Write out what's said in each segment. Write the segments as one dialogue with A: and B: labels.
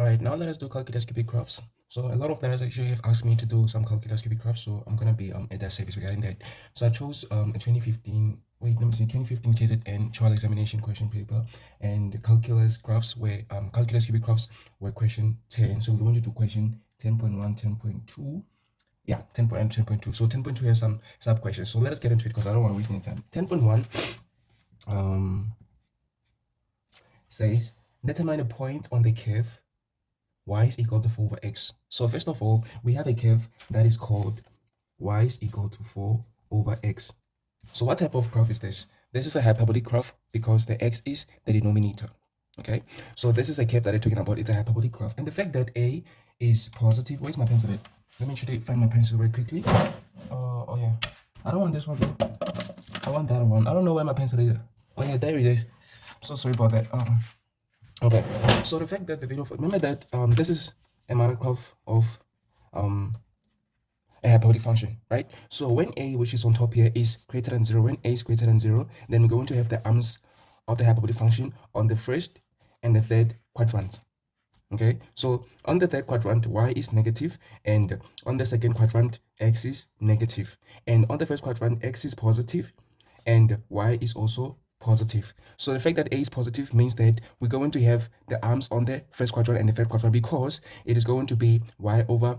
A: All right, now let us do calculus cubic graphs. So a lot of learners actually have asked me to do some calculus cubic graphs, so I'm gonna be at that service regarding that. So I chose a 2015, wait, let me see, 2015 KZN trial examination question paper, and the calculus graphs were calculus cubic graphs were question 10. So we're going to do question 10.1, 10.2. Yeah, 10.2. So 10.2 has some sub questions. So let us get into it because I don't want to waste any time. 10.1 says determine a point on the curve y is equal to 4 over x. So first of all, we have a curve that is called y is equal to 4 over x. So what type of graph is this? This is a hyperbolic graph because the x is the denominator. Okay, so this is a curve that I'm talking about. It's a hyperbolic graph, and the fact that a is positive. Where's my pencil at? Let me actually find my pencil very quickly. Oh yeah, I don't want this one though. I want that one. I don't know where my pencil is. Oh yeah, there it is. I'm so sorry about that. Okay, so the fact that the video, remember that this is a matter graph of a hyperbolic function, right? So when a, which is on top here, is greater than 0, when a is greater than 0, then we're going to have the arms of the hyperbolic function on the first and the third quadrant. Okay, so on the third quadrant, y is negative, and on the second quadrant, x is negative, and on the first quadrant, x is positive, and y is also positive. So the fact that a is positive means that we're going to have the arms on the first quadrant and the third quadrant because it is going to be y over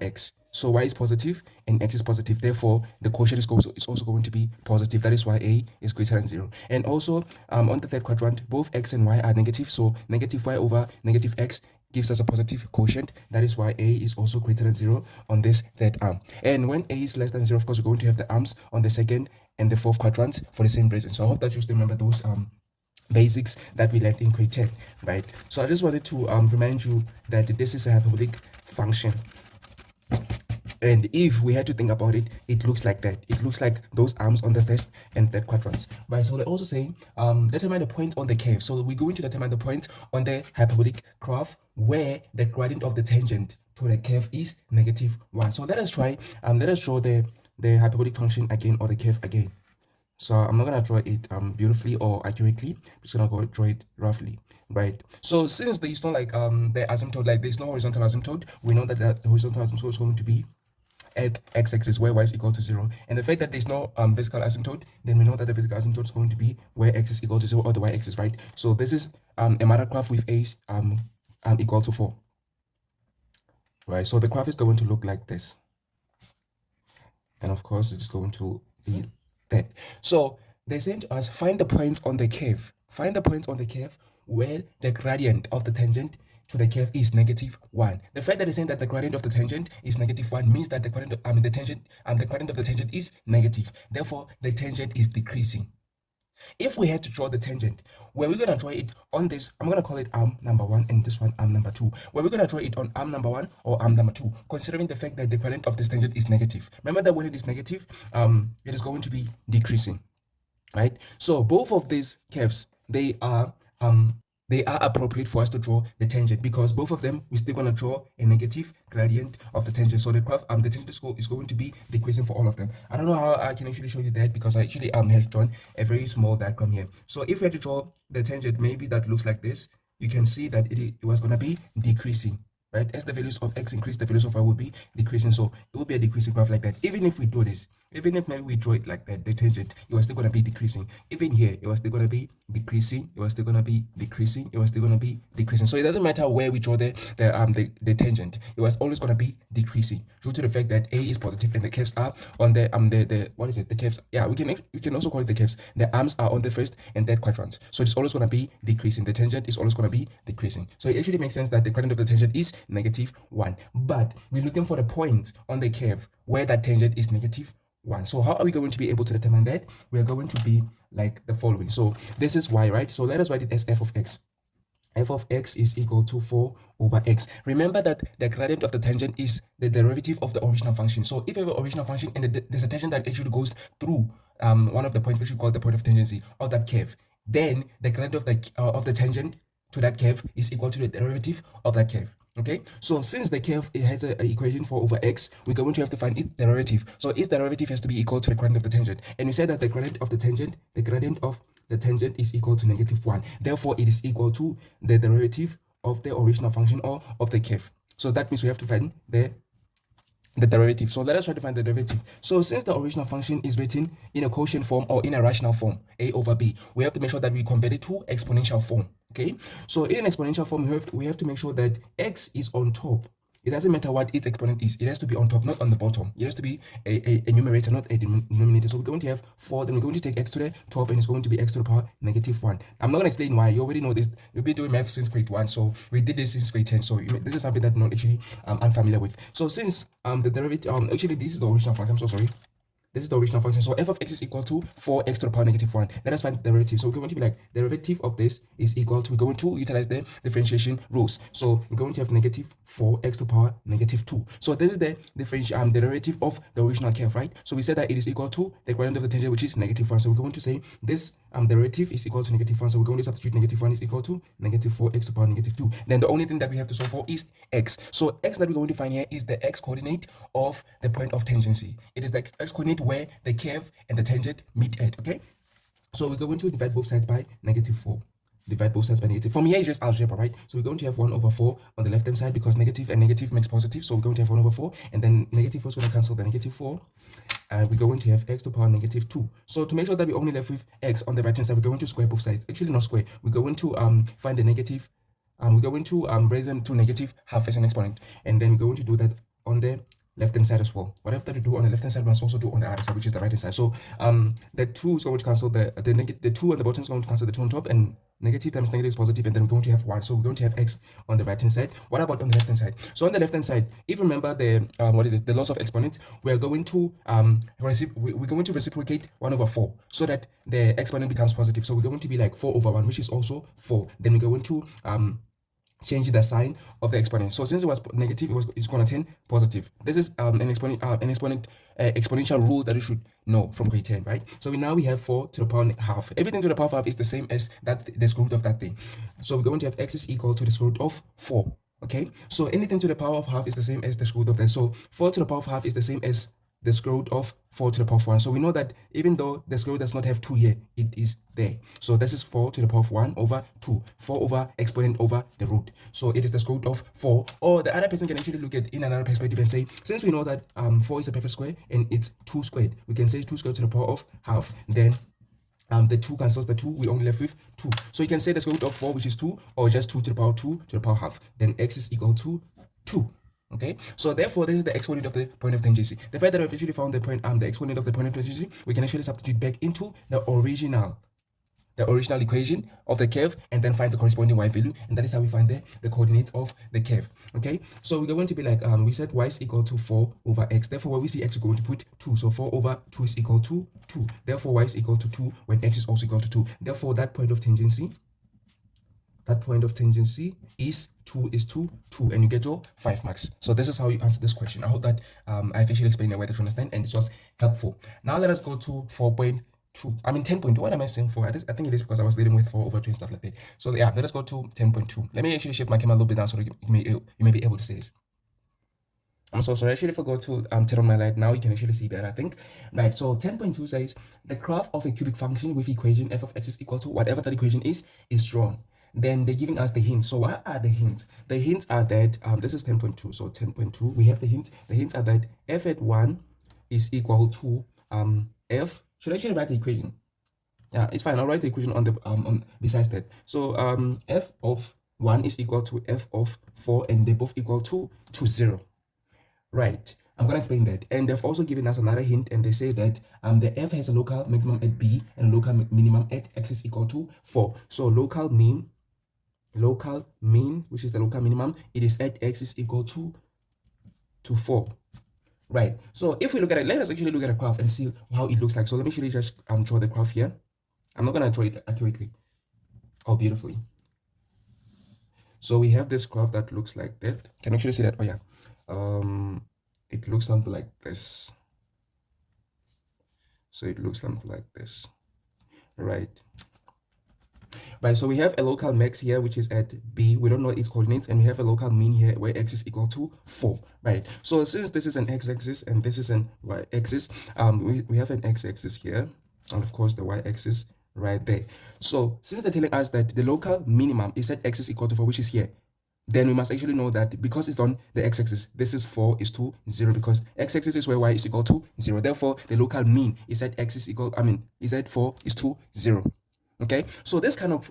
A: x. So y is positive and x is positive. Therefore, the quotient is also going to be positive. That is why a is greater than 0. And also, on the third quadrant, both x and y are negative. So negative y over negative x gives us a positive quotient. That is why a is also greater than 0 on this third arm. And when a is less than 0, of course, we're going to have the arms on the second and the fourth quadrant for the same reason. So I hope that you still remember those basics that we learned in grade 10, right? So I just wanted to remind you that this is a hyperbolic function. And if we had to think about it, it looks like that. It looks like those arms on the first and third quadrants, right? So they also say determine the point on the curve. So we're going to determine the point on the hyperbolic graph where the gradient of the tangent to the curve is -1. So let us try. Let us draw the hyperbolic function again, or the curve again. So I'm not gonna draw it beautifully or accurately. I'm just gonna go draw it roughly, right? So since there is no like the asymptote, like there's no horizontal asymptote, we know that the horizontal asymptote is going to be at x-axis where y is equal to 0, and the fact that there's no vertical asymptote, then we know that the vertical asymptote is going to be where x is equal to 0, or the y-axis, right? So this is a matter graph with a equal to 4, right? So the graph is going to look like this, and of course it's going to be that. So they're saying to us, find the point on the curve. Find the point on the curve where the gradient of the tangent to the curve is -1. The fact that they're saying that the gradient of the tangent is -1 means that the gradient of the gradient of the tangent is negative. Therefore, the tangent is decreasing. If we had to draw the tangent, where we're gonna draw it on this, I'm gonna call it arm number 1 and this one arm number 2. Where we're gonna draw it on arm number 1 or arm number 2, considering the fact that the gradient of this tangent is negative. Remember that when it is negative, it is going to be decreasing, right? So both of these curves, they are appropriate for us to draw the tangent, because both of them, we're still going to draw a negative gradient of the tangent. So the graph, the tangent is going to be decreasing for all of them. I don't know how I can actually show you that, because I actually have drawn a very small diagram here. So if we had to draw the tangent, maybe that looks like this. You can see that it was going to be decreasing, right? As the values of x increase, the values of y will be decreasing. So it will be a decreasing graph like that. Even if we do this, even if maybe we draw it like that, the tangent, it was still going to be decreasing. Even here, it was still going to be decreasing. It was still going to be decreasing. It was still going to be decreasing. So it doesn't matter where we draw the tangent. It was always going to be decreasing due to the fact that a is positive and the curves are on the what is it? The curves. Yeah, we can also call it the curves. The arms are on the first and third quadrant. So it's always going to be decreasing. The tangent is always going to be decreasing. So it actually makes sense that the gradient of the tangent is -1. But we're looking for the point on the curve where that tangent is -1. So how are we going to be able to determine that? We are going to be like the following. So this is y, right? So let us write it as f of x. F of x is equal to 4 over x. Remember that the gradient of the tangent is the derivative of the original function. So if you have an original function and there's a tangent that actually goes through one of the points, which we call the point of tangency of that curve, then the gradient of the tangent to that curve is equal to the derivative of that curve. Okay, so since the curve, it has an equation 4 over x, we're going to have to find its derivative. So its derivative has to be equal to the gradient of the tangent. And we said that the gradient of the tangent is equal to -1. Therefore, it is equal to the derivative of the original function or of the curve. So that means we have to find the derivative. So let us try to find the derivative. So since the original function is written in a quotient form or in a rational form, a over b, we have to make sure that we convert it to exponential form. Okay, so in exponential form, we have to make sure that x is on top. It doesn't matter what its exponent is. It has to be on top, not on the bottom. It has to be a numerator, not a denominator. So we're going to have 4, then we're going to take x to the top, and it's going to be x to the power -1. I'm not going to explain why. You already know this. You've been doing math since grade 1, so we did this since grade 10. So this is something that I'm not actually unfamiliar with. So since the derivative, actually this is the original function. I'm so sorry. This is the original function. So f of x is equal to 4x to the power -1. Let us find the derivative. So we're going to be like, derivative of this is equal to, we're going to utilize the differentiation rules. So we're going to have -4x to the power -2. So this is the derivative of the original curve, right? So we said that it is equal to the gradient of the tangent, which is -1. So we're going to say this derivative is equal to -1. So we're going to substitute -1 is equal to -4x to the power -2. Then the only thing that we have to solve for is x. So x that we're going to find here is the x coordinate of the point of tangency. It is the x coordinate where the curve and the tangent meet at. Okay, so we're going to divide both sides by -4. Divide both sides by negative. From here is just algebra, right? So we're going to have 1/4 on the left hand side because negative and negative makes positive. So we're going to have 1/4, and then -4 is going to cancel the -4, and we're going to have x to the power -2. So to make sure that we're only left with x on the right hand side, we're going to square both sides. Actually, not square. We're going to find the negative. We're going to raise them to -1/2 as an exponent, and then we're going to do that on the left hand side as well. Whatever that you do on the left hand side, we must also do on the other side, which is the right hand side. So the 2 is going to cancel the 2 on the bottom is going to cancel the 2 on top, and negative times negative is positive, and then we're going to have 1. So we're going to have x on the right hand side. What about on the left hand side? So on the left hand side, if you remember the the loss of exponents, we're going to reciprocate 1/4 so that the exponent becomes positive. So we're going to be like 4/1, which is also 4. Then we're going to change the sign of the exponent. So since it was negative, it's going to turn positive. This is an exponential rule that you should know from grade 10, right? So now we have 4 to the power ½ Everything to the power ½ is the same as the square root of that thing. So we're going to have x is equal to the square root of 4. Okay, so anything to the power of ½ is the same as the square root of that. So 4 to the power of ½ is the same as the square root of 4 to the power of 1. So we know that even though the square root does not have 2 here, it is there. So this is 4 to the power of 1 over 2. 4 over exponent over the root. So it is the square root of 4. Or the other person can actually look at in another perspective and say, since we know that 4 is a perfect square and it's 2 squared, we can say 2 squared to the power of ½ Then the 2 cancels the 2, we only left with 2. So you can say the square root of 4, which is 2, or just 2 to the power 2 to the power ½ Then x is equal to 2. Okay, so therefore this is the exponent of the point of tangency. The fact that I've actually found the exponent of the point of tangency, we can actually substitute back into the original equation of the curve and then find the corresponding y value, and that is how we find the coordinates of the curve. Okay, so we're going to be like we said y is equal to 4 over x. Therefore when we see x, we're going to put 2. So 4 over 2 is equal to 2. Therefore y is equal to 2 when x is also equal to 2. Therefore that point of tangency is 2 is 2, and you get your 5 marks. So this is how you answer this question. I hope that I've actually explained the way that you understand, and this was helpful. Now let us go to 4.2. 10.2. What am I saying for? I think it is because I was dealing with 4 over 2 and stuff like that. So yeah, let us go to 10.2. Let me actually shift my camera a little bit down so that you may be able to see this. I'm so sorry, I actually forgot to turn on my light. Now you can actually see better, I think. Right, so 10.2 says the graph of a cubic function with equation f of x is equal to whatever that equation is drawn. Then they're giving us the hints. So what are the hints? The hints are that this is 10.2. So 10.2, we have the hints. The hints are that f at 1 is equal to f. Should I actually write the equation? Yeah, it's fine. I'll write the equation on the besides that. So f of 1 is equal to f of 4, and they both equal to 0. Right. I'm going to explain that. And they've also given us another hint, and they say that the f has a local maximum at b and a local minimum at x is equal to 4. So local mean, which is the local minimum, it is at x is equal to 4. Right. So if we look at it, let us actually look at a graph and see how it looks like. So let me actually just draw the graph here. I'm not going to draw it accurately or beautifully. So we have this graph that looks like that. Can you actually see that? Oh yeah. It looks something like this. So it looks something like this. Right. Right, so we have a local max here, which is at b. We don't know its coordinates, and we have a local mean here where x is equal to 4. Right, so since this is an x-axis and this is an y-axis, we have an x-axis here, and of course the y-axis right there. So since they're telling us that the local minimum is at x is equal to 4, which is here, then we must actually know that because it's on the x-axis, this is 4 is to 0, because x-axis is where y is equal to 0. Therefore, the local mean is at x is equal, is at 4 is to 0. Okay, so this kind of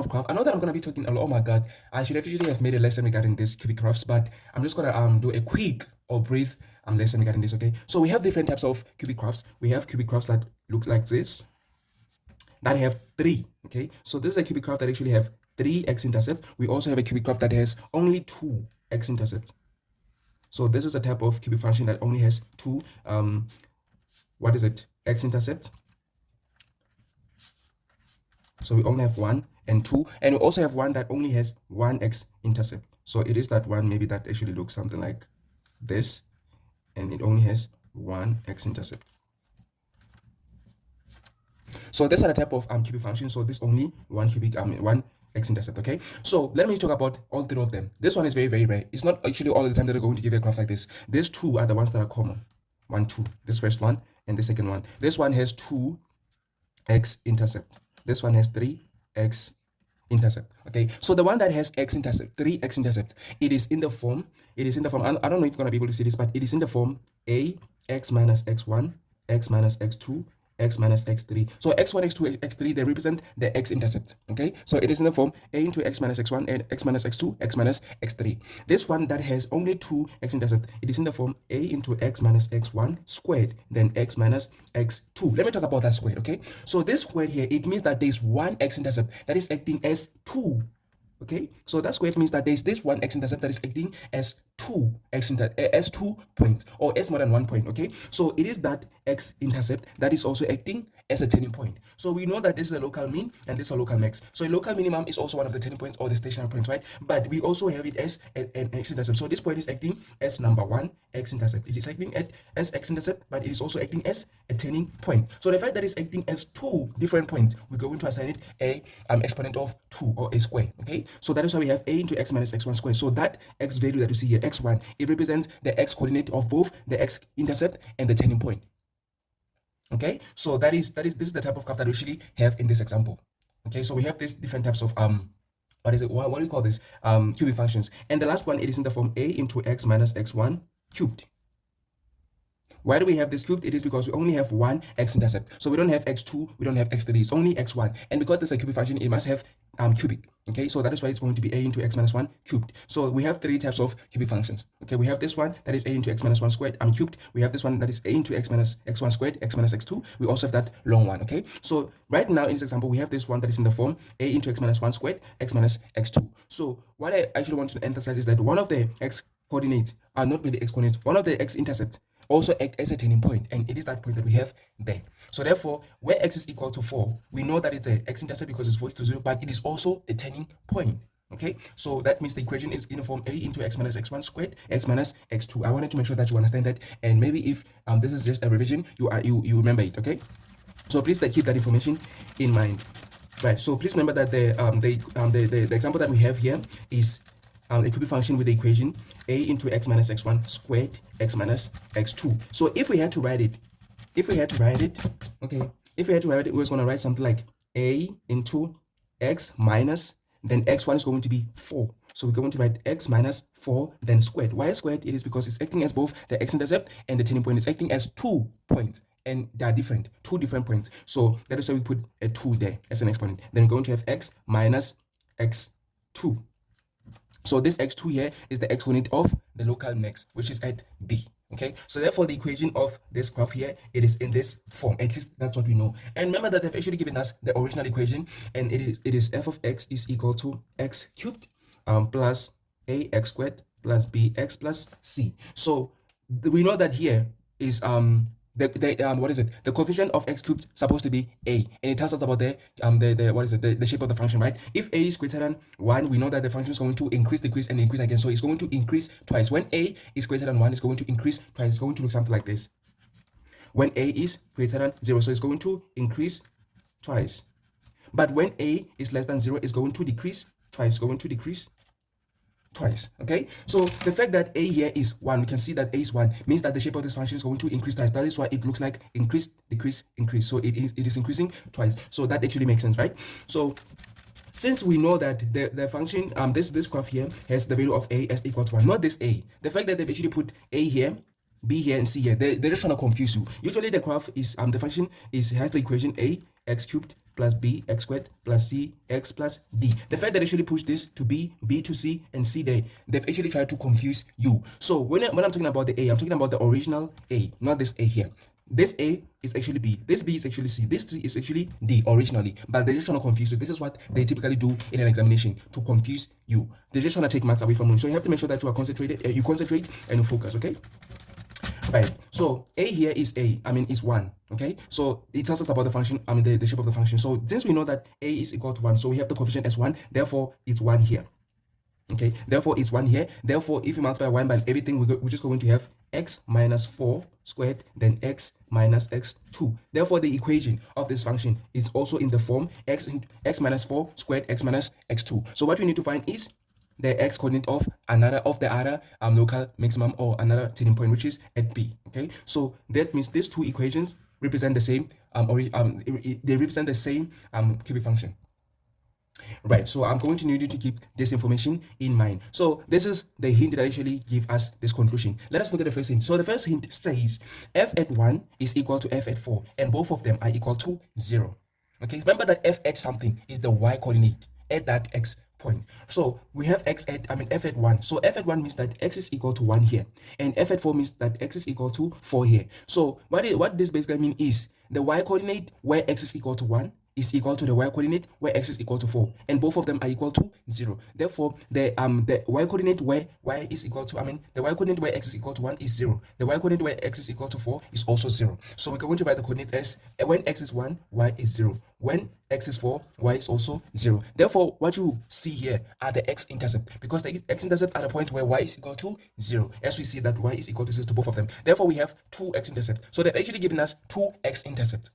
A: graph, I know that I'm gonna be talking a lot. Oh my god, I should actually have made a lesson regarding this cubic graphs, but I'm just gonna do a quick or brief lesson regarding this. Okay, so we have different types of cubic graphs. We have cubic graphs that look like this, that have 3. Okay, so this is a cubic graph that actually have 3 x-intercepts. We also have a cubic graph that has only 2 x-intercepts. So this is a type of cubic function that only has 2 x-intercepts. So we only have 1 and 2, and we also have one that only has 1 x-intercept. So it is that one maybe that actually looks something like this, and it only has 1 x-intercept. So these are the type of cubic function. So this only one x-intercept. Okay, so let me talk about all 3 of them. This one is very, very rare. It's not actually all the time that they're going to give a graph like this. These 2 are the ones that are common. 1, 2. This first one and the second one. This one has 2 x-intercept. This one has 3 x-intercept. Okay, so the one that has x-intercept, 3 x-intercept, it is in the form, I don't know if you're going to be able to see this, but it is in the form a x minus x1, x minus x2, x minus x3. So x1, x2, x3, they represent the x-intercept. Okay, so it is in the form a into x minus x1 and x minus x2, x minus x3. This one that has only 2 x-intercept, it is in the form a into x minus x1 squared, then x minus x2. Let me talk about that squared. Okay, so this squared here, it means that there's 1 x-intercept that is acting as 2. Okay, so that squared means that there's this 1 x-intercept that is acting as 2 points, or as more than 1 point. Okay, so it is that x-intercept that is also acting as a turning point. So we know that this is a local mean and this is a local max. So a local minimum is also one of the turning points or the stationary points, right? But we also have it as an x-intercept. So this point is acting as number 1 x-intercept. It is acting as x-intercept, but it is also acting as a turning point. So the fact that it's acting as 2 different points, we're going to assign it a exponent of 2 or a square. Okay, so that is why we have a into x minus x1 squared. So that x value that you see here, x1, it represents the x coordinate of both the x-intercept and the turning point. Okay, so this is the type of graph that we usually have in this example. Okay, so we have these different types of what do you call this, cubic functions, and the last one, it is in the form a into x minus x1 cubed. Why do we have this cubed? It is because we only have 1 x-intercept. So we don't have x2, we don't have x3, it's only x1. And because this is a cubic function, it must have cubic. Okay, so that is why it's going to be a into x minus 1 cubed. So we have 3 types of cubic functions. Okay, we have this one that is a into x minus 1 squared cubed. We have this one that is a into x minus x1 squared, x minus x2. We also have that long one. Okay, so right now in this example, we have this one that is in the form a into x minus 1 squared, x minus x2. So what I actually want to emphasize is that one of the x coordinates are not really x coordinates, one of the x-intercepts also act as a turning point, and it is that point that we have there. So therefore, where x is equal to 4, we know that it's a x-intercept because it's 4 to 0, but it is also the turning point. Okay, so that means the equation is in the form a into x minus x1 squared, x minus x2. I wanted to make sure that you understand that, and maybe if this is just a revision, you remember it. Okay, so please keep that information in mind. Right, so please remember that the example that we have here is a cubic function with the equation a into x minus x1 squared, x minus x2. So if we had to write it, okay, we're just going to write something like a into x minus, then x1 is going to be 4. So we're going to write x minus 4, then squared. Why squared? It is because it's acting as both the x-intercept and the turning point. It's acting as 2 points, and they are different, 2 different points. So that is why we put a 2 there as an exponent. Then we're going to have x minus x2. So this x2 here is the exponent of the local max, which is at b. Okay, so therefore the equation of this graph here, it is in this form. At least that's what we know. And remember that they've actually given us the original equation, and it is f of x is equal to x cubed plus ax squared plus bx plus c. So we know that here is the coefficient of x cubed supposed to be a, and it tells us about the shape of the function, right? If a is greater than 1, we know that the function is going to increase, decrease, and increase again. So it's going to increase twice. When a is greater than 1, it's going to increase twice. It's going to look something like this. When a is greater than 0, so it's going to increase twice. But when a is less than 0, it's going to decrease twice. Twice. Okay, so the fact that a here is 1, we can see that a is 1 means that the shape of this function is going to increase twice. That is why it looks like increase, decrease, increase. So it is increasing twice. So that actually makes sense, right? So since we know that the function, this graph here has the value of a as equal to 1, not this a. The fact that they've actually put a here, b here, and c here, they're just trying to confuse you. Usually the graph is, the function has the equation a x cubed plus b x squared plus c x plus d. The fact that they actually push this to b, b to c, and c there, they've actually tried to confuse you. So when I'm talking about the a, I'm talking about the original a, not this a here. This A is actually B, this B is actually C, this C is actually D originally, but they're just trying to confuse you. This is what they typically do in an examination, to confuse you. They're just trying to take marks away from you. So you have to make sure that you are concentrated, you concentrate and you focus, okay? Right, so A here is is 1, okay? So it tells us about the function, the shape of the function. So since we know that A is equal to 1, so we have the coefficient as 1, therefore it's 1 here. Okay, therefore it's 1 here. Therefore, if you multiply 1 by everything, we're just going to have x minus 4 squared, then x minus x2. Therefore, the equation of this function is also in the form x minus 4 squared, x minus x2. So what we need to find is the x coordinate of the other local maximum, or another turning point, which is at B. Okay, so that means these two equations represent the same they represent the same cubic function. Right, so I'm going to need you to keep this information in mind. So this is the hint that actually give us this conclusion. Let us look at the first hint. So the first hint says f at 1 is equal to f at 4, and both of them are equal to 0. Okay, remember that f at something is the y coordinate at that x point. So we have f at 1. So f at 1 means that x is equal to 1 here, and f at 4 means that x is equal to 4 here. So what this basically means is the y coordinate where x is equal to 1 is equal to the y coordinate where x is equal to 4, and both of them are equal to 0. Therefore, the y coordinate where y is equal to the y coordinate where x is equal to 1 is 0. The y coordinate where x is equal to 4 is also 0. So we're going to write the coordinate as when x is 1, y is 0. When x is 4, y is also 0. Therefore, what you see here are the x-intercept, because the x-intercept are the point where y is equal to 0, as we see that y is equal to 0 to both of them. Therefore, we have two x-intercept. So they've actually given us two x-intercept.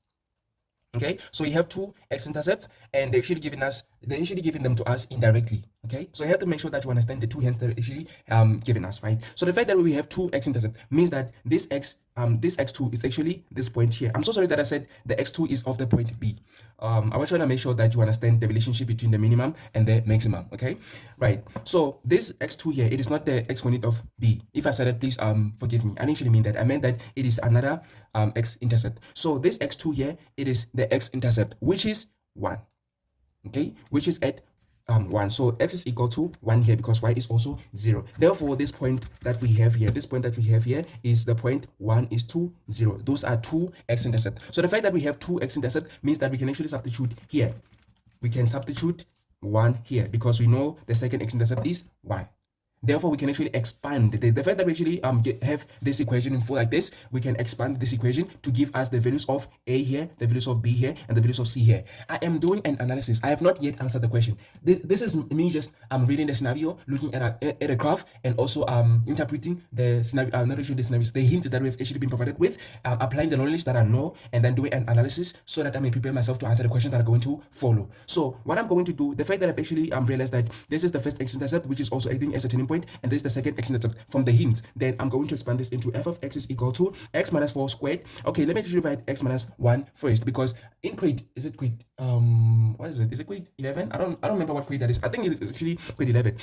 A: Okay, so we have two x-intercepts, and they're actually giving them to us indirectly. Okay, so you have to make sure that you understand the two hints that are actually given us, right? So the fact that we have two x-intercepts means that this x2 is actually this point here. I'm so sorry that I said the x2 is of the point B. I was trying to make sure that you understand the relationship between the minimum and the maximum. Okay, right? So this x2 here, it is not the x-coordinate of B. If I said it, please forgive me. I didn't actually mean that. I meant that it is another x-intercept. So this x2 here, it is the x-intercept, which is 1. Okay, which is at 1. So x is equal to 1 here, because y is also 0. Therefore, this point that we have here, is the point 1 is to 0. Those are two x-intercepts. So the fact that we have two x-intercepts means that we can actually substitute here. We can substitute 1 here, because we know the second x-intercept is 1. Therefore, we can actually expand the fact that we actually have this equation in full like this. We can expand this equation to give us the values of a here, the values of b here, and the values of c here. I am doing an analysis. I have not yet answered the question. This is me just reading the scenario, looking at a graph, and also interpreting the scenario. Not actually the scenarios, the hints that we have actually been provided with, applying the knowledge that I know, and then doing an analysis so that I may prepare myself to answer the questions that are going to follow. So what I'm going to do, the fact that I've actually realized that this is the first x-intercept, which is also acting as a turning point, and this is the second x-intercept from the hint, then I'm going to expand this into f of x is equal to x minus 4 squared. Okay, let me just write x minus 1 first, because in grade, is it grade what is it? Is it grade 11? I don't remember what grade that is. I think it is actually grade 11,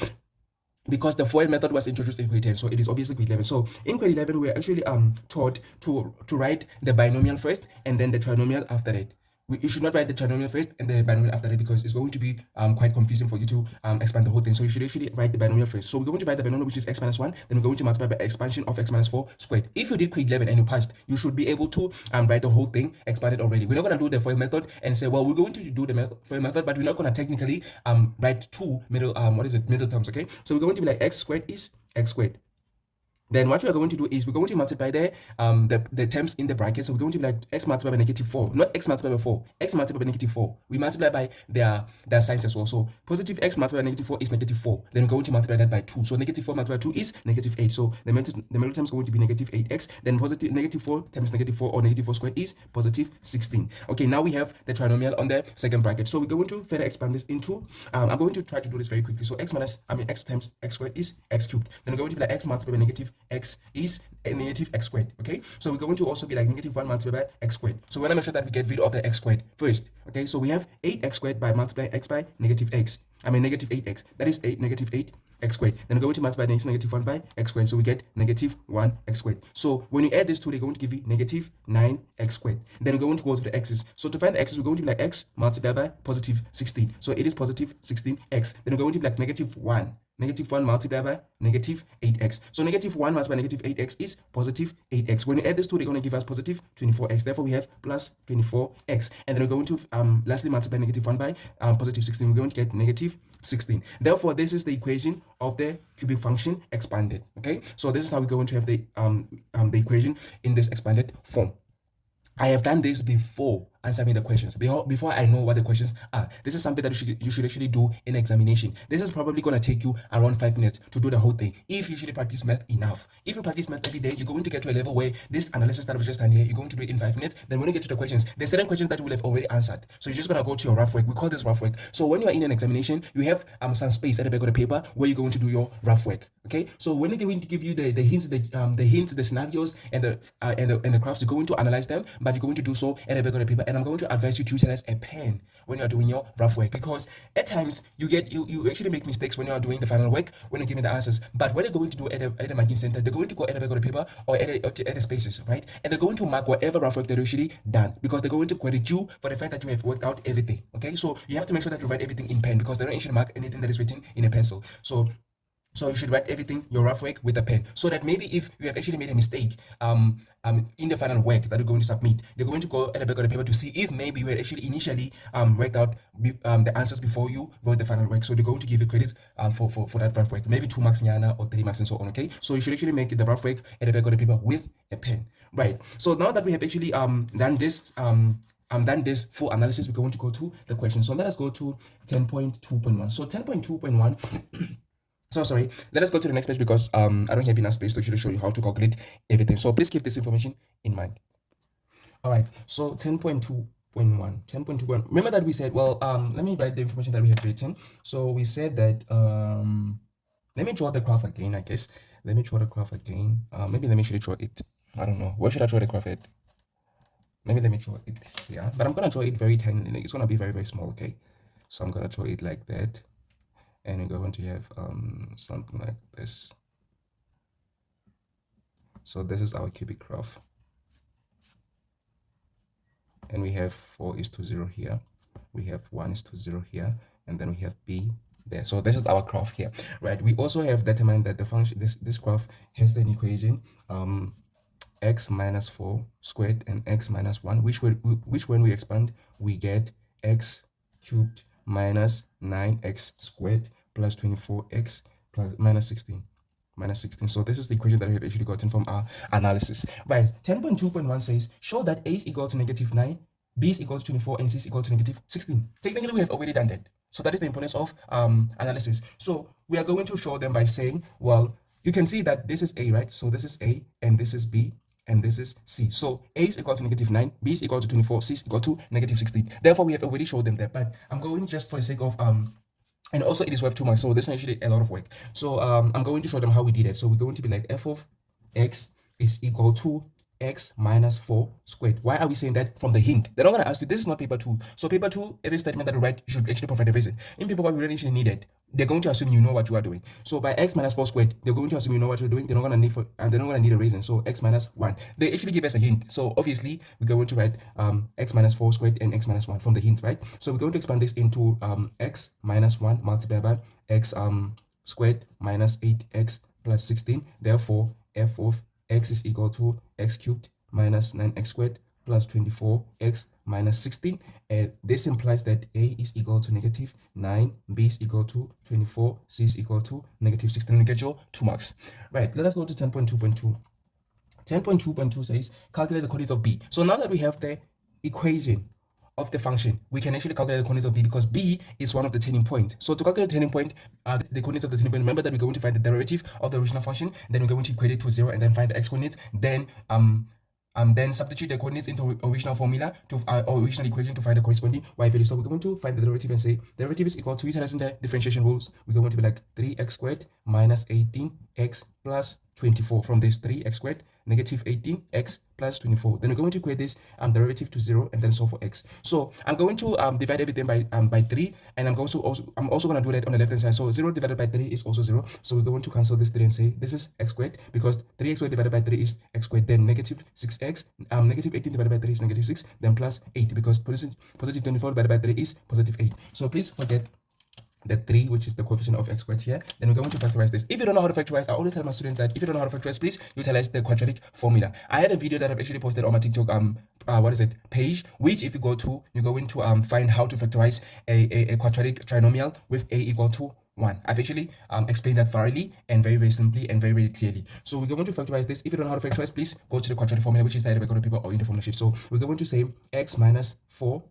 A: because the FOIL method was introduced in grade 10, so it is obviously grade 11. So in grade 11, we're actually taught to write the binomial first and then the trinomial after that. You should not write the trinomial first and the binomial after that, because it's going to be quite confusing for you to expand the whole thing. So you should actually write the binomial first. So we're going to write the binomial, which is x minus 1, then we're going to multiply by expansion of x minus 4 squared. If you did grade 11 and you passed, you should be able to write the whole thing expanded already. We're not going to do the FOIL method and say, well, we're going to do the FOIL method, but we're not going to technically write two middle middle terms. Okay, so we're going to be like x squared is x squared. Then what we are going to do is we're going to multiply the terms in the bracket. So we're going to be like x multiplied by negative 4, not x multiplied by 4, x multiplied by negative 4. We multiply by their signs as well. So positive x multiplied by negative 4 is negative 4. Then we're going to multiply that by 2. So negative 4 multiplied by 2 is negative 8. So the middle term is going to be negative 8x. Then positive negative 4 times negative 4, or negative 4 squared, is positive 16. Okay, now we have the trinomial on the second bracket. So we're going to further expand this into, I'm going to try to do this very quickly. So x times x squared is x cubed. Then we're going to be like x multiplied by negative x is a negative x squared. Okay, so we're going to also be like negative 1 multiplied by x squared. So we're going to make sure that we get rid of the x squared first. Okay, so we have 8x squared by multiplying x by negative x. I mean negative 8x. That is 8 negative 8 x squared. Then we're going to multiply the negative 1 by x squared. So we get negative 1 x squared. So when you add these two, they're going to give you negative 9 x squared. Then we're going to go to the x's. So to find the x's, we're going to be like x multiplied by positive 16. So it is positive 16x. Then we're going to be like negative 1. Negative 1 multiplied by negative 8x. So negative 1 multiplied by negative 8x is positive 8x. When you add these two, they're going to give us positive 24x. Therefore, we have plus 24x. And then we're going to lastly multiply negative 1 by positive 16. We're going to get negative 16. Therefore, this is the equation of the cubic function expanded. Okay, so this is how we're going to have the equation in this expanded form. I have done this before answering the questions, before I know what the questions are. This is something that you should actually do in examination. This is probably going to take you around 5 minutes to do the whole thing if you usually practice math enough. If you practice math every day, you're going to get to a level where this analysis that we've just done here, you're going to do it in 5 minutes. Then when you get to the questions, there's certain questions that you will have already answered. So you're just going to go to your rough work. We call this rough work. So when you're in an examination, you have some space at the back of the paper where you're going to do your rough work. Okay, so when they're going to give you the hints, the scenarios, and the graphs, you're going to analyze them, but you're going to do so at the back of the paper. And I'm going to advise you to utilize a pen when you're doing your rough work, because at times you actually make mistakes when you are doing the final work, when you're giving the answers. But what they're going to do at the marking center, they're going to go at the back of the paper or at the spaces, right? And they're going to mark whatever rough work they're actually done, because they're going to credit you for the fact that you have worked out everything. Okay, so you have to make sure that you write everything in pen, because they don't actually mark anything that is written in a pencil. So you should write everything, your rough work, with a pen, so that maybe if you have actually made a mistake in the final work that you're going to submit, they're going to go at the back of the paper to see if maybe you had actually initially worked out the answers before you wrote the final work. So they're going to give you credits for that rough work, maybe 2 marks nyana or 3 marks and so on. Okay, so you should actually make the rough work at the back of the paper with a pen, right? So now that we have actually done this full analysis, we're going to go to the question. So let us go to 10.2.1. So 10.2.1. So sorry, let us go to the next page, because I don't have enough space to actually show you how to calculate everything. So please keep this information in mind. All right, so 10.2.1. 10.2.1. Remember that we said, well, let me write the information that we have written. So we said that, let me draw the graph again, I guess. Let me draw the graph again. Maybe let me actually draw it. I don't know. Where should I draw the graph at? Maybe let me draw it here. But I'm going to draw it very tiny. It's going to be very, very small, okay? So I'm going to draw it like that. And we're going to have something like this. So this is our cubic graph. And we have 4:0 here. We have 1:0 here. And then we have B there. So this is our graph here, right? We also have determined that the function, this graph has an equation, x minus 4 squared and x minus 1, which when we expand, we get x cubed minus 9x squared plus 24x plus minus 16. So this is the equation that we have actually gotten from our analysis. Right, 10.2.1 says, show that a is equal to negative 9, b is equal to 24, and c is equal to negative 16. Technically, we have already done that. So that is the importance of analysis. So we are going to show them by saying, well, you can see that this is a, right? So this is a, and this is b, and this is c. So a is equal to negative 9, b is equal to 24, c is equal to negative 16. Therefore, we have already showed them that. But I'm going just for the sake of and also it is worth 2 marks, so this is actually a lot of work. So I'm going to show them how we did it. So we're going to be like f of x is equal to x minus 4 squared. Why are we saying that? From the hint. They're not going to ask you. This is not paper 2. So paper 2, every statement that you write, you should actually provide a reason. In paper 1, we really actually need it. They're going to assume you know what you are doing. So by x minus 4 squared, they're going to assume you know what you're doing. They're not going to need a reason. So x minus 1. They actually give us a hint. So obviously, we're going to write x minus 4 squared and x minus 1 from the hint, right? So we're going to expand this into x minus 1 multiplied by x squared minus 8x plus 16. Therefore, f of x is equal to x cubed minus 9x squared plus 24x minus 16. And this implies that a is equal to negative 9, b is equal to 24, c is equal to negative 16. And get your 2 marks. Right, let us go to 10.2.2. 10.2.2 says, calculate the coordinates of b. So now that we have the equation of the function, we can actually calculate the coordinates of b, because b is one of the turning points. So to calculate the turning point, the coordinates of the turning point, remember that we're going to find the derivative of the original function, then we're going to equate it to 0 and then find the x coordinates. Then then substitute the coordinates into original formula to or original equation to find the corresponding y value. So we're going to find the derivative and say derivative is equal to, utilizing the differentiation rules, we're going to be like 3x squared minus 18x plus 24. From this, 3x squared negative 18x plus 24. Then we're going to equate this derivative to 0 and then solve for x. So I'm going to divide everything by 3, and I'm also going to do that on the left hand side. So 0 divided by 3 is also 0. So we're going to cancel this 3 and say this is x squared, because 3x squared divided by 3 is x squared. Then negative 6x, negative 18 divided by 3 is negative 6, then plus 8, because positive 24 divided by 3 is positive 8. So please forget the 3, which is the coefficient of x squared here. Then we're going to factorize this. If you don't know how to factorize, I always tell my students that if you don't know how to factorize, please utilize the quadratic formula. I have a video that I've actually posted on my TikTok page, which if you go to, you're going to find how to factorize a quadratic trinomial with a equal to 1. I've actually explained that thoroughly and very simply and very clearly. So we're going to factorize this. If you don't know how to factorize, please go to the quadratic formula, which is the record paper or in the formula sheet. So we're going to say x minus 4,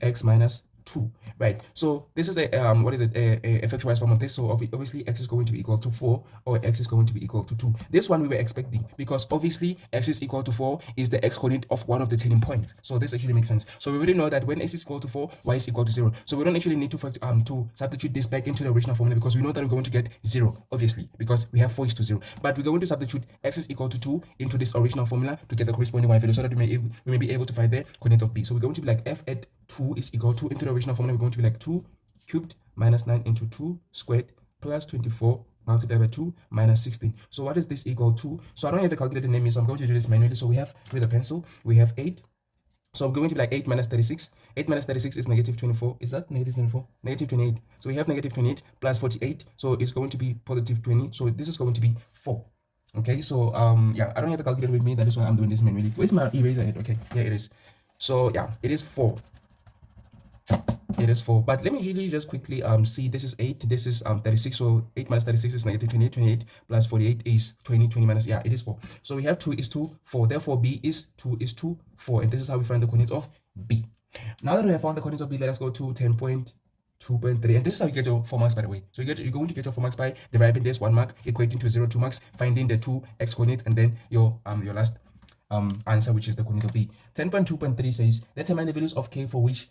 A: x minus 2, right? So this is a factorized form of this. So obviously x is going to be equal to 4, or x is going to be equal to 2. This one we were expecting, because obviously x is equal to 4 is the x coordinate of one of the turning points. So this actually makes sense. So we already know that when x is equal to 4, y is equal to 0. So we don't actually need to substitute this back into the original formula, because we know that we're going to get 0, obviously, because we have 4 is to 0. But we're going to substitute x is equal to 2 into this original formula to get the corresponding y value, so that we may be able to find the coordinate of b. So we're going to be like f at 2 is equal to, into the original formula, we're going to be like 2 cubed minus 9 into 2 squared plus 24 multiplied by 2 minus 16. So what is this equal to? So I don't have a calculator near me, so I'm going to do this manually. So we have, with a pencil, we have 8. So we're going to be like 8 minus 36. 8 minus 36 is negative 24. Is that negative 24? Negative 28. So we have negative 28 plus 48. So it's going to be positive 20. So this is going to be 4. Okay, so yeah, I don't have a calculator with me. That is why I'm doing this manually. Where's my eraser at? Okay, here it is. So yeah, it is 4. It is 4. But let me really just quickly see, this is 8, this is 36. So 8 minus 36 is negative 28. 28 plus 48 is 20. 20 minus, yeah, it is 4. So we have 2 is to 4. Therefore b is 2 is to 4. And this is how we find the coordinates of b. Now that we have found the coordinates of b, let us go to 10.2.3. And this is how you get your 4 marks, by the way. So you're going to get your 4 marks by deriving this 1 mark, equating to 0, 2 marks, finding the 2 x coordinates, and then your last answer, which is the coordinate of b. 10.2.3 says determine the values of k for which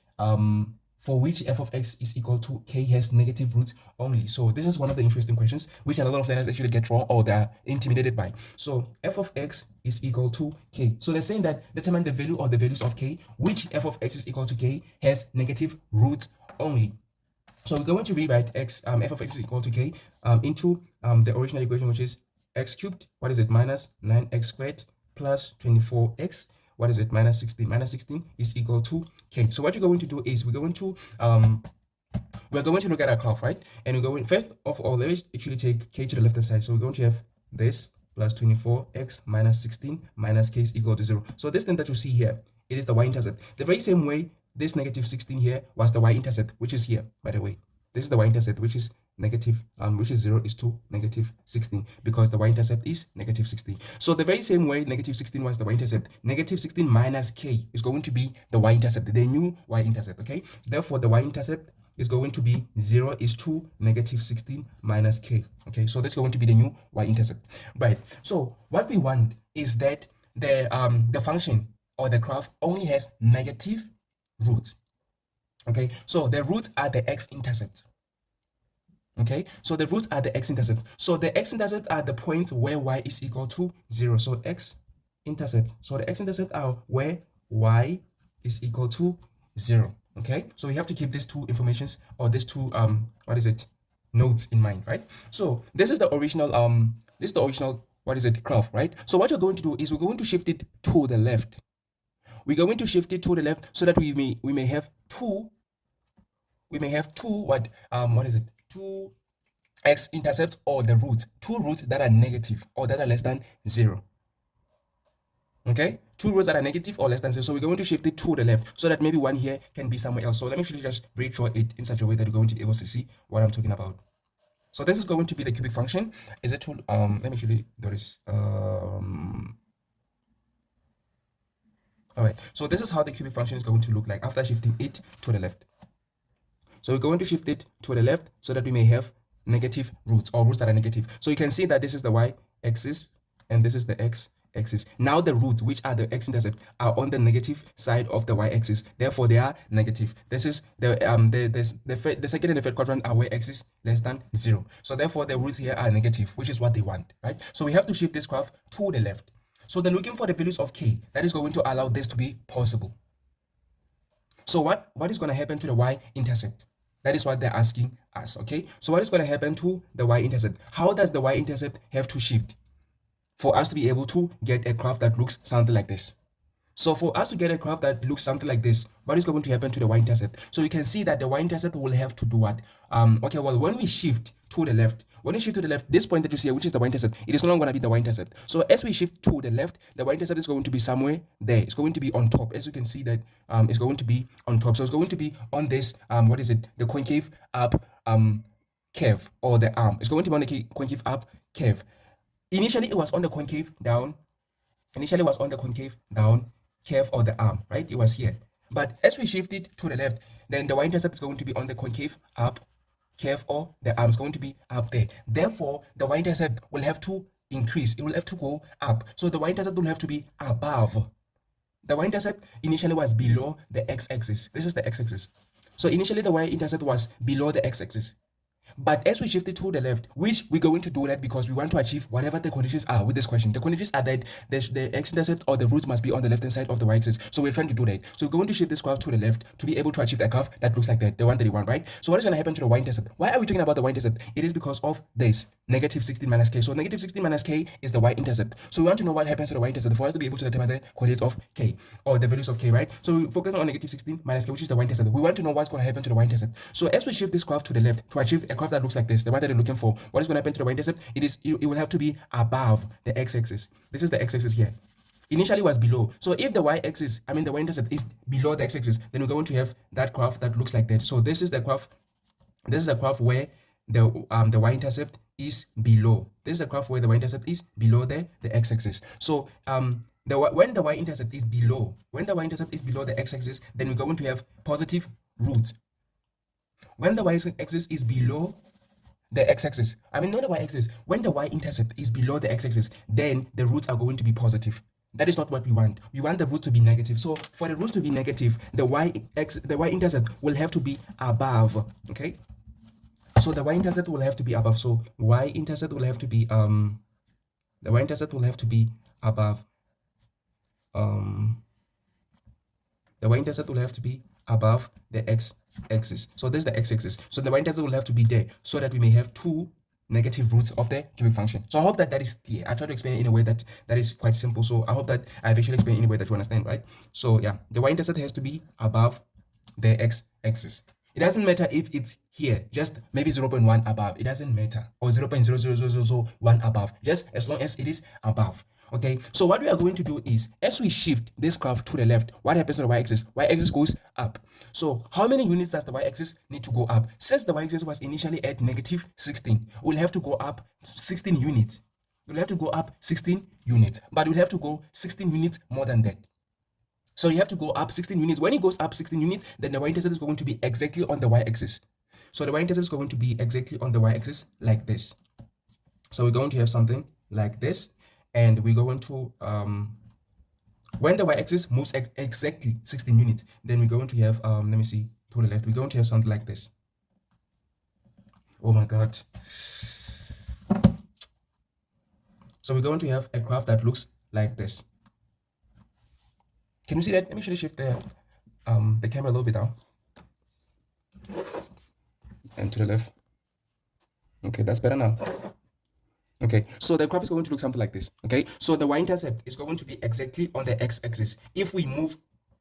A: f of x is equal to k has negative roots only. So this is one of the interesting questions which a lot of learners actually get wrong, or they're intimidated by. So f of x is equal to k. So they're saying that determine the value or the values of k which f of x is equal to k has negative roots only. So we're going to rewrite f of x is equal to k into the original equation, which is x cubed, what is it, minus 9x squared plus 24x, what is it, minus 16. Minus 16 is equal to k. So what you're going to do is we're going to look at our graph, right? And we're going, first of all, let's actually take k to the left hand side. So we're going to have this plus 24x minus 16 minus k is equal to 0. So this thing that you see here, it is the y-intercept. The very same way this negative 16 here was the y-intercept, which is here, by the way. This is the y-intercept, which is negative, which is 0 is to negative 16, because the y-intercept is negative 16. So the very same way negative 16 was the y-intercept, negative 16 minus k is going to be the y-intercept, the new y-intercept, okay? Therefore, the y-intercept is going to be 0 is to negative 16 minus k, okay? So that's going to be the new y-intercept, right? So what we want is that the function or the graph only has negative roots. Okay, so the roots are the x-intercept. Okay, so the roots are the x-intercept. So the x-intercept are the point where y is equal to 0. So x-intercept. So the x-intercept are where y is equal to 0. Okay, so we have to keep these two informations, or these two notes in mind, right? So this is the original graph, right? So what you're going to do is we're going to shift it to the left. We're going to shift it to the left so that we may have two two x-intercepts, or the roots, two roots that are negative or that are less than 0. Okay, two roots that are negative or less than 0. So we're going to shift it to the left so that maybe one here can be somewhere else. So let me actually just redraw it in such a way that you're going to be able to see what I'm talking about. So this is going to be the cubic function. Is it to let me actually do this. All right, so this is how the cubic function is going to look like after shifting it to the left. So we're going to shift it to the left so that we may have negative roots, or roots that are negative. So you can see that this is the y-axis and this is the x, x-axis. Now the roots, which are the x-intercept, are on the negative side of the y-axis. Therefore, they are negative. This is the second and the third quadrant are where x is less than 0. So therefore, the roots here are negative, which is what they want, right? So we have to shift this graph to the left. So they're looking for the values of k that is going to allow this to be possible. So what is going to happen to the y-intercept? That is what they're asking us, okay? So what is going to happen to the y-intercept? How does the y-intercept have to shift for us to be able to get a graph that looks something like this? So for us to get a graph that looks something like this, what is going to happen to the y-intercept? So you can see that the y-intercept will have to do what? Okay, well, when we shift to the left, this point that you see here, which is the y-intercept, it is no longer going to be the y-intercept. So as we shift to the left, the y-intercept is going to be somewhere there. It's going to be on top. As you can see that it's going to be on top. So it's going to be on this, what is it? The concave up curve, or the arm. It's going to be on the concave up curve. Initially, it was on the concave down. Curve, or the arm, right? It was here. But as we shift it to the left, then the y-intercept is going to be on the concave up curve, or the arm is going to be up there. Therefore, the y-intercept will have to increase. It will have to go up. So the y-intercept will have to be above. The y-intercept initially was below the x-axis. This is the x-axis. So initially the y-intercept was below the x-axis. But as we shift it to the left, which we're going to do that because we want to achieve whatever the conditions are with this question. The conditions are that the x-intercept or the roots must be on the left-hand side of the y-axis. So we're trying to do that. So we're going to shift this graph to the left to be able to achieve a curve that looks like that, the one that we want, right? So what is going to happen to the y-intercept? Why are we talking about the y-intercept? It is because of this, negative 16 minus k. So negative 16 minus k is the y-intercept. So we want to know what happens to the y-intercept for us to be able to determine the coordinates of k, or the values of k, right? So we focus on negative 16 minus k, which is the y-intercept. We want to know what's going to happen to the y-intercept. So as we shift this graph to the left to achieve a graph that looks like this, the one that you're looking for, what is going to happen to the y-intercept? It will have to be above the x-axis. This is the x-axis here. Initially was below. So if the y-axis, the y-intercept is below the x-axis, then we're going to have that graph that looks like that. So this is the graph. This is a graph where the y-intercept is below. This is a graph where the y-intercept is below the x-axis. So when the y-intercept is below, the x-axis, then we're going to have positive roots. When the y-axis is below the x-axis, not the y-axis, when the y-intercept is below the x-axis, then the roots are going to be positive. That is not what we want. We want the roots to be negative. So for the roots to be negative, the y-intercept will have to be above. Okay. So the y-intercept will have to be above. So y-intercept will have to be above. The y-intercept will have to be above the x-axis. So this is the x-axis. So the y-intercept will have to be there so that we may have two negative roots of the cubic function. So I hope that is clear. I try to explain it in a way that is quite simple. So I hope that I've actually explained it in a way that you understand, right? So yeah, the y-intercept has to be above the x-axis. It doesn't matter if it's here, just maybe 0.1 above. It doesn't matter. Or 0.00001 above, just as long as it is above. Okay, so what we are going to do is, as we shift this graph to the left, what happens to the y-axis? Y-axis goes up. So how many units does the y-axis need to go up? Since the y-axis was initially at negative 16, we'll have to go up 16 units. We'll have to go up 16 units, but we'll have to go 16 units more than that. So you have to go up 16 units. When it goes up 16 units, then the y-intercept is going to be exactly on the y-axis. So the y-intercept is going to be exactly on the y-axis like this. So we're going to have something like this. And we're going to, when the y-axis moves exactly 16 units, then we're going to have, let me see, to the left, we're going to have something like this. Oh my God. So we're going to have a graph that looks like this. Can you see that? Let me actually shift the camera a little bit down. And to the left. Okay, that's better now. Okay, so the graph is going to look something like this. Okay, so the y-intercept is going to be exactly on the x-axis. If we move,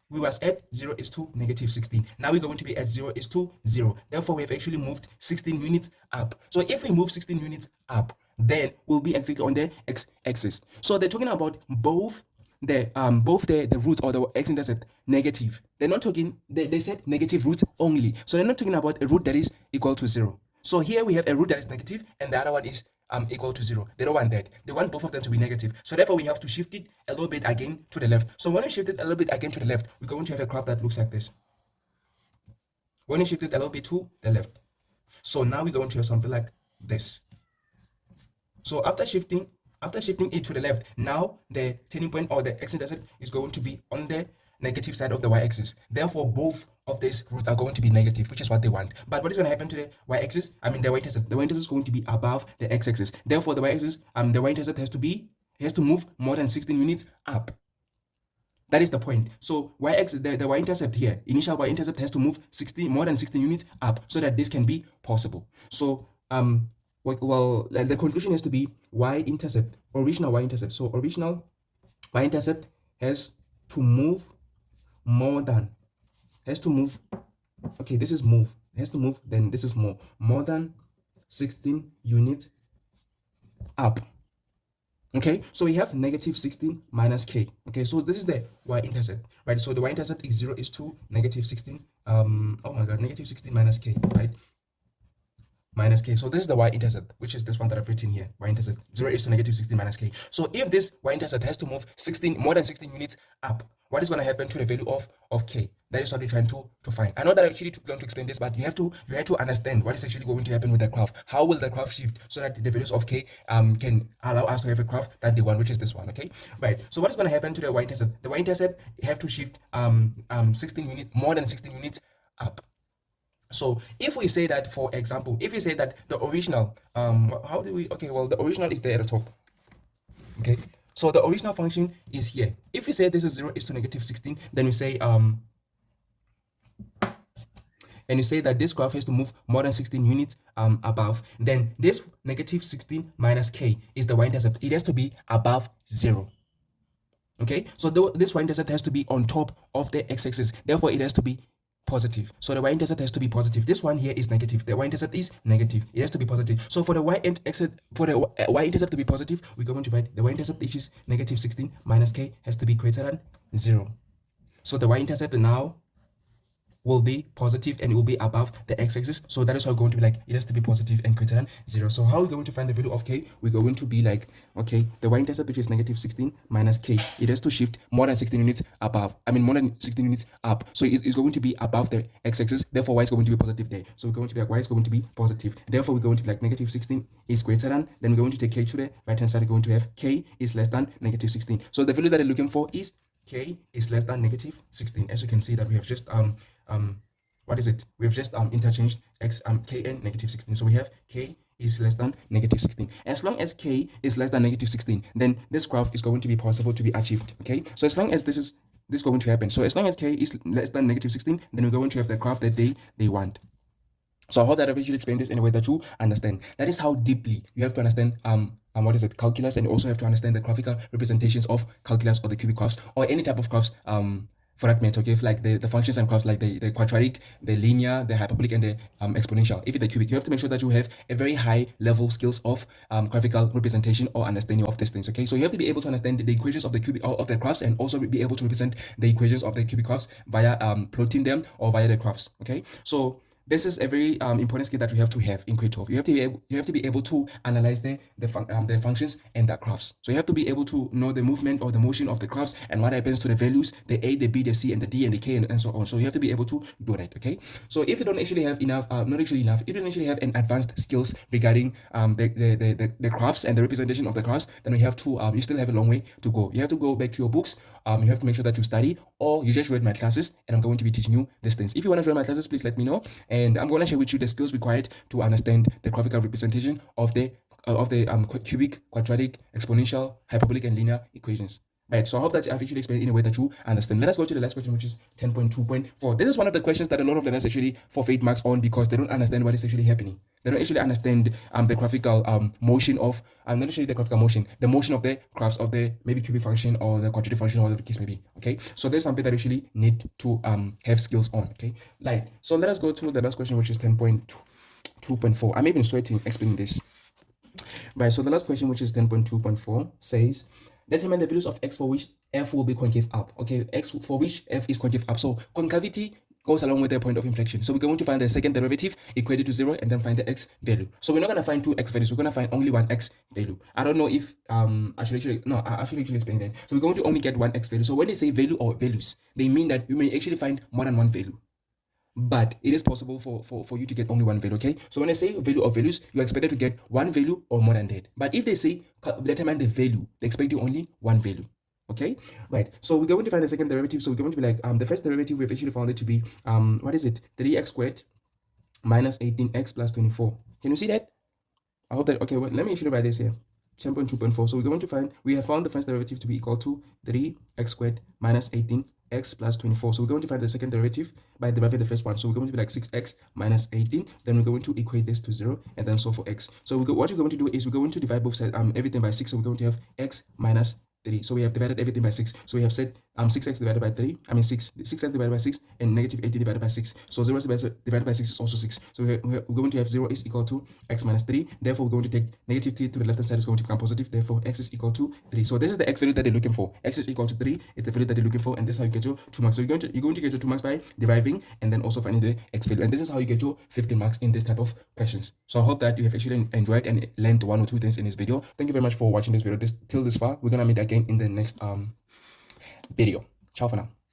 A: we was at 0 is to negative 16. Now we're going to be at 0 is to 0. Therefore, we have actually moved 16 units up. So if we move 16 units up, then we'll be exactly on the x-axis. So they're talking about both the root or the x-intercept negative. They're not talking, they said negative roots only. So they're not talking about a root that is equal to 0. So here we have a root that is negative and the other one is equal to 0. They don't want that. They want both of them to be negative. So therefore we have to shift it a little bit again to the left. So when we shift it a little bit again to the left, we're going to have a graph that looks like this. When we shift it a little bit to the left. So now we're going to have something like this. So after shifting After shifting it to the left, now the turning point or the x-intercept is going to be on the negative side of the y-axis. Therefore, both of these roots are going to be negative, which is what they want. But what is going to happen to the y-axis? I mean, the y-intercept. The y-intercept is going to be above the x-axis. Therefore, the y-axis, the y-intercept has to move more than 16 units up. That is the point. So the y-intercept here, initial y-intercept has to move more than 16 units up so that this can be possible. So the conclusion has to be y-intercept, original y-intercept. So original y-intercept has to move more than, okay, this is move, has to move, then this is more than 16 units up. Okay, so we have negative 16 minus k. Okay, so this is the y-intercept, right? So the y-intercept is 0 is to negative 16. Oh my god, negative 16 minus k, right? Minus k. So this is the y-intercept, which is this one that I've written here. Y-intercept 0 is to negative 16 minus k. So if this y-intercept has to move more than 16 units up, what is going to happen to the value of k? That is what we're trying to find. I know that I actually took long to explain this, but you have to understand what is actually going to happen with the graph. How will the graph shift so that the values of k can allow us to have a graph that they want, which is this one. Okay, right. So what is going to happen to the y-intercept? The y-intercept have to shift 16 units, more than 16 units up. So if we say that, for example, if we say that the original, how do we, okay, well, the original is there at the top. Okay, so the original function is here. If we say this is 0 is to negative 16, then we say, and you say that this graph has to move more than 16 units above, then this negative 16 minus k is the y-intercept. It has to be above 0. Okay, so this y-intercept has to be on top of the x-axis. Therefore, it has to be positive. So the y-intercept has to be positive. This one here is negative. The y-intercept is negative. It has to be positive. So for the y-intercept to be positive, we're going to write the y-intercept, which is negative 16 minus k, has to be greater than 0. So the y-intercept now will be positive and it will be above the x-axis. So that is how we're going to be like, it has to be positive and greater than 0. So how are we going to find the value of k? We're going to be like, okay, the y-intercept, which is negative 16 minus k, it has to shift more than 16 units above. I mean, more than 16 units up. So it's going to be above the x-axis. Therefore, y is going to be positive there. So we're going to be like, y is going to be positive. Therefore, we're going to be like negative 16 is greater than, then we're going to take k to the right-hand side. We're going to have k is less than negative 16. So the value that I'm looking for is k is less than negative 16. As you can see that we have just what is it? We've just interchanged k and negative 16. So we have k is less than negative 16. As long as k is less than negative 16, then this graph is going to be possible to be achieved. Okay, so as long as this is going to happen, so as long as k is less than negative 16, then we're going to have the graph that they want. So I hope that I've actually explained this in a way that you understand. That is how deeply you have to understand what is it, calculus, and you also have to understand the graphical representations of calculus or the cubic graphs or any type of graphs for that matter. Okay, if like the functions and graphs like the quadratic, the linear, the hyperbolic, and the exponential. If it's the cubic, you have to make sure that you have a very high level skills of graphical representation or understanding of these things. Okay, so you have to be able to understand the equations of the cubic of the graphs and also be able to represent the equations of the cubic graphs via plotting them or via the graphs. Okay, so this is a very important skill that you have to have in grade 12. You have to be able to analyze the functions and the graphs. So you have to be able to know the movement or the motion of the graphs and what happens to the values, the a, the b, the c, and the d, and the k, and so on. So you have to be able to do that. Okay. So if you don't actually have enough, if you don't actually have an advanced skills regarding the graphs and the representation of the graphs, then we have to you still have a long way to go. You have to go back to your books. You have to make sure that you study, or you just read my classes, and I'm going to be teaching you these things. If you want to join my classes, please let me know. And I'm going to share with you the skills required to understand the graphical representation of the cubic, quadratic, exponential, hyperbolic, and linear equations. Right, so I hope that I've actually explained in a way that you understand. Let us go to the last question, which is 10.2.4. This is one of the questions that a lot of learners actually forfeit marks on because they don't understand what is actually happening. They don't actually understand the graphical motion of, not actually the graphical motion, the motion of the graphs of the maybe cubic function or the quadratic function or whatever the case may be. Okay, so there's something that you actually need to have skills on. Okay, right. So let us go to the last question, which is 10.2.4. I'm even sweating explaining this. Right, so the last question, which is 10.2.4, says determine the values of x for which f will be concave up. Okay, x for which f is concave up. So concavity goes along with the point of inflection. So we're going to find the second derivative equated to 0 and then find the x value. So we're not going to find two x values. We're going to find only one x value. I don't know if I should actually explain that. So we're going to only get one x value. So when they say value or values, they mean that you may actually find more than one value. but it is possible for you to get only one value. Okay, so when I say value of values, you're expected to get one value or more than that. But if they say determine the value, they expect you only one value. Okay, right. So we're going to find the second derivative. So we're going to be like the first derivative we've actually found it to be what is it, 3x squared minus 18x plus 24. Can you see that? I hope that, okay, well, let me actually write this here. 10.2.4. So we're going to find, we have found the first derivative to be equal to 3x squared minus 18x plus 24. So we're going to find the second derivative by deriving the first one. So we're going to be like 6x minus 18. Then we're going to equate this to 0 and then solve for x. So what we're going to do is we're going to divide both sides, everything by 6. So we're going to have x minus 3. So we have divided everything by 6. So we have said 6x divided by 3, 6x divided by 6 and negative 18 divided by 6. So 0 divided by 6 is also 6. So we're going to have 0 is equal to x minus 3. Therefore, we're going to take negative 3 to the left hand side is going to become positive. Therefore, x is equal to 3. So this is the x value that they're looking for. X is equal to 3 is the value that they're looking for, and this is how you get your 2 marks. So you're going to get your 2 marks by deriving and then also finding the x value. And this is how you get your 15 marks in this type of questions. So I hope that you have actually enjoyed and learned one or two things in this video. Thank you very much for watching this video till this far. We're gonna meet again in the next video. Ciao for now.